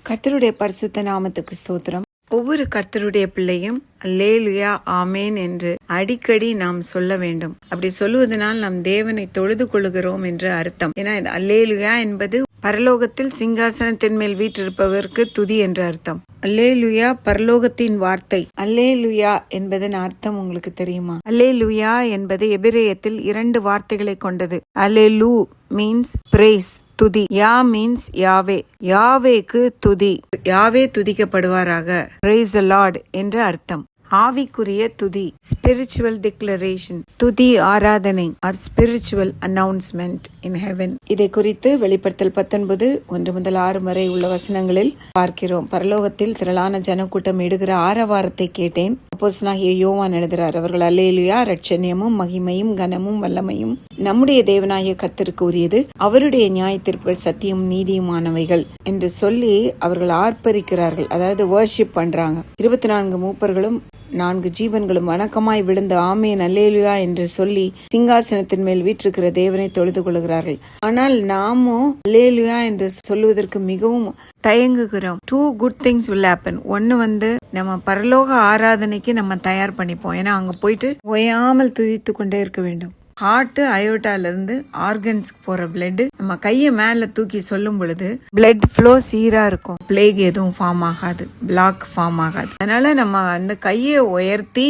கர்த்தருடைய பரிசுத்த நாமத்துக்கு ஸ்தோத்திரம். ஒவ்வொரு கர்த்தருடைய பிள்ளையும் அல்லேலுயா ஆமேன் என்று அடிக்கடி நாம் சொல்ல வேண்டும். அப்படி சொல்லுவதனால் நாம் தேவனை தொழுது கொள்கிறோம் என்று அர்த்தம். ஏன்னா அல்லேலுயா என்பது பரலோகத்தில் சிங்காசனத்தின் மேல் வீற்றிருப்பவருக்கு துதி என்று அர்த்தம். அல்லேலுயா பரலோகத்தின் வார்த்தை. அல்லேலுயா என்பதன் அர்த்தம் உங்களுக்கு தெரியுமா? அல்லேலுயா என்பது எபிரேயத்தில் 2 வார்த்தைகளை கொண்டது. அல்லேலு மீன்ஸ் பிரேஸ், துதி. யா மீன்ஸ் யாவே, யாவேக்கு துதி, யாவே துதிக்கப்படுவாராக, praise the Lord என்று அர்த்தம். ஆவிக்குரிய துதி, ஸ்பிரிச்சுவல் டிக்ளரேஷன், துதி ஆராதனை or spiritual announcement in heaven. இதை குறித்து வெளிப்படுத்தல் 19 1 முதல் 6 வரை உள்ள வசனங்களில் பார்க்கிறோம். பரலோகத்தில் திரளான ஜனக்கூட்டம் இடுகிற ஆரவாரத்தை கேட்டேன். அப்போஸ்தலனாகிய யோவான் எழுதுகிறார். அவர்கள் அல்லேலுயா ரட்சணியமும் மகிமையும் கனமும் வல்லமையும் நம்முடைய தேவனாகிய கர்த்தருக்கு உரியது, அவருடைய நியாய தீர்ப்புகள் சத்தியம் நீதியுமானவைகள் என்று சொல்லி அவர்கள் ஆர்ப்பரிக்கிறார்கள். அதாவது வர்ஷிப் பண்றாங்க. 24 மூப்பர்களும் 4 ஜீவன்களும் வணக்கமாய் விழுந்த ஆமேன் அல்லேலுயா என்று சொல்லி சிங்காசனத்தின் மேல் வீற்றிருக்கிற தேவனை தொழுது கொள்கிறார்கள். ஆனால் நாமோ அல்லேலுயா என்று சொல்லுவதற்கு மிகவும் தயங்குகிறோம். 2 good things will happen. ஒன்னு நம்ம பரலோக ஆராதனைக்கு நம்ம தயார் பண்ணிப்போம். ஏன்னா அங்க போயிட்டு ஓயாமல் துதித்து கொண்டே இருக்க வேண்டும். ஹார்ட் அயோட்டால இருந்து ஆர்கன்ஸ்க்கு போற பிளட் நம்ம கையை மேல தூக்கி சொல்லும் பொழுது பிளட் ஃப்ளோ சீரா இருக்கும். பிளேக் எதுவும் ஃபார்ம் ஆகாது, பிளாக் ஃபார்ம் ஆகாது. அதனால நம்ம அந்த கையை உயர்த்தி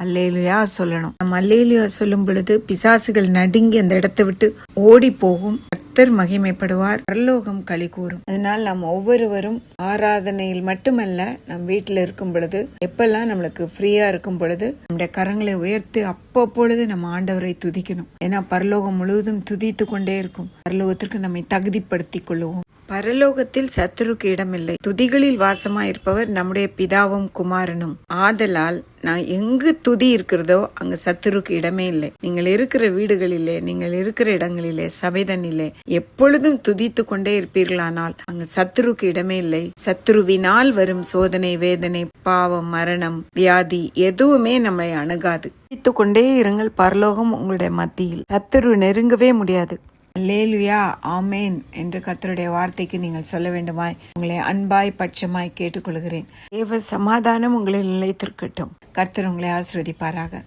அல்லேலுயா சொல்லணும். நம்ம அல்லேலுயா சொல்லும் பொழுது பிசாசுகள் நடுங்கி அந்த இடத்தை விட்டு ஓடி போகும். கர்த்தர் மகிமைப்படுவார், பரலோகம் களி கூறும். அதனால் நம்ம ஒவ்வொருவரும் ஆராதனையில் மட்டுமல்ல, நம் வீட்டில் இருக்கும் பொழுது, எப்பெல்லாம் நம்மளுக்கு ஃப்ரீயா இருக்கும் பொழுது நம்முடைய கரங்களை உயர்த்தி அப்பொழுது நம்ம ஆண்டவரை துதிக்கணும். ஏன்னா பரலோகம் முழுவதும் துதித்து கொண்டே இருக்கும். பரலோகத்திற்கு நம்மை தகுதிப்படுத்தி கொள்ளுவோம். பரலோகத்தில் சத்துருக்கு இடமில்லை. துதிகளில் வாசமாயிருப்பவர் நம்முடைய பிதாவும் குமாரனும். ஆதலால் நான் எங்கு துதி இருக்கிறதோ அங்கு சத்துருக்கு இடமே இல்லை. நீங்கள் இருக்கிற வீடுகளிலே, நீங்கள் இருக்கிற இடங்களிலே, சபைதனிலே எப்பொழுதும் துதித்து கொண்டே இருப்பீர்களானால் அங்கு சத்துருக்கு இடமே இல்லை. சத்துருவினால் வரும் சோதனை, வேதனை, பாவம், மரணம், வியாதி எதுவுமே நம்மை அணுகாது. துதித்து கொண்டே இருங்கள். பரலோகம் உங்களுடைய மத்தியில். சத்துரு நெருங்கவே முடியாது. அல்லேலுயா ஆமேன் என்று கர்த்தருடைய வார்த்தைக்கு நீங்கள் சொல்ல வேண்டுமாய் உங்களை அன்பாய் பட்சமாய் கேட்டுக்கொள்கிறேன். தேவ சமாதானம் உங்களில் நிலைத்திருக்கட்டும். கர்த்தர் உங்களை ஆசீர்வதிப்பாராக.